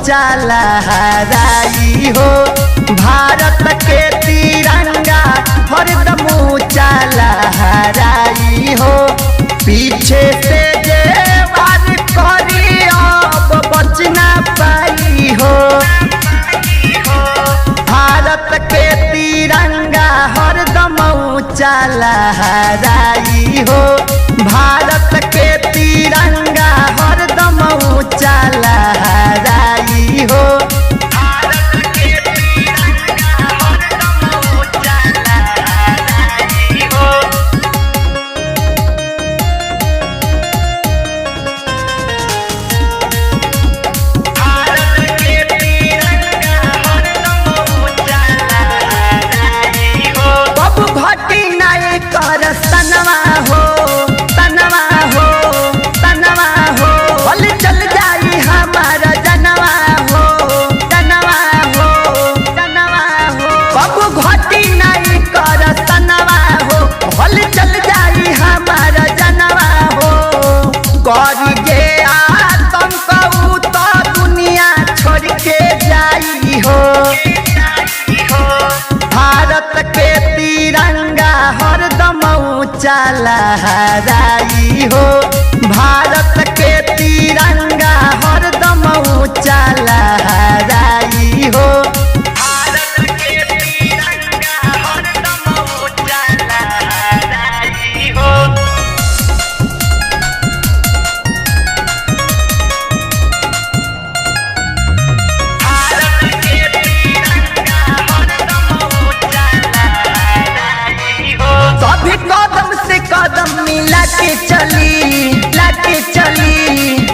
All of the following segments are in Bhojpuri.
ऊंचा लहराई हो। भारत के तिरंगा हरदम ऊंचा लहराई हो। पीछे से जे वार करी अब बच ना पाई हो। भारत के तिरंगा हरदम ऊंचा लहराई हो। भारत के तिरंगा हरदम ऊंचा लहराई हो। भारत के तिरंगा हरदम ऊंचा लहराई हो। भारत के तिरंगा हरदम ऊंचा लहराई हो। बबू भट्टी नाय कर सनवा हो, तनवा हो, तनवा हो। बल चल जाई हमारा जनवा हो, जनवा हो, जनवा हो। बबू घटी नहीं कर सनवा हो, बल चल जाई हमारा जनवा हो। कर गे आतंक तो दुनिया छोड़ के जाई हो। भारत के तिरंगा हरदम ऊंचा लहराई हो। भारत के तिरंगा हरदम ऊंचा लहराई हो। भारत के तिरंगा हरदम ऊंचा लहराई हो। सभी कदम से कदम मिला के चली, लाके चली,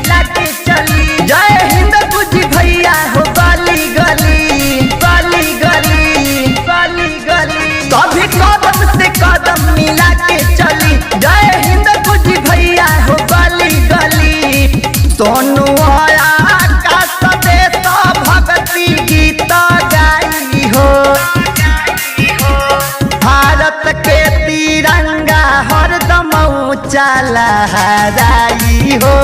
लाके चली। जय हिंद गुजी भैया हो गली गली, गली गली, गली गली। सभी कदम से कदम मिला के चली। जय हिंद गुजी भैया हो गली गली। सोनू आकाश देश भक्ति गीत गाई हो। भारत के तिरंगा हरदम ऊंचा लहराई हो।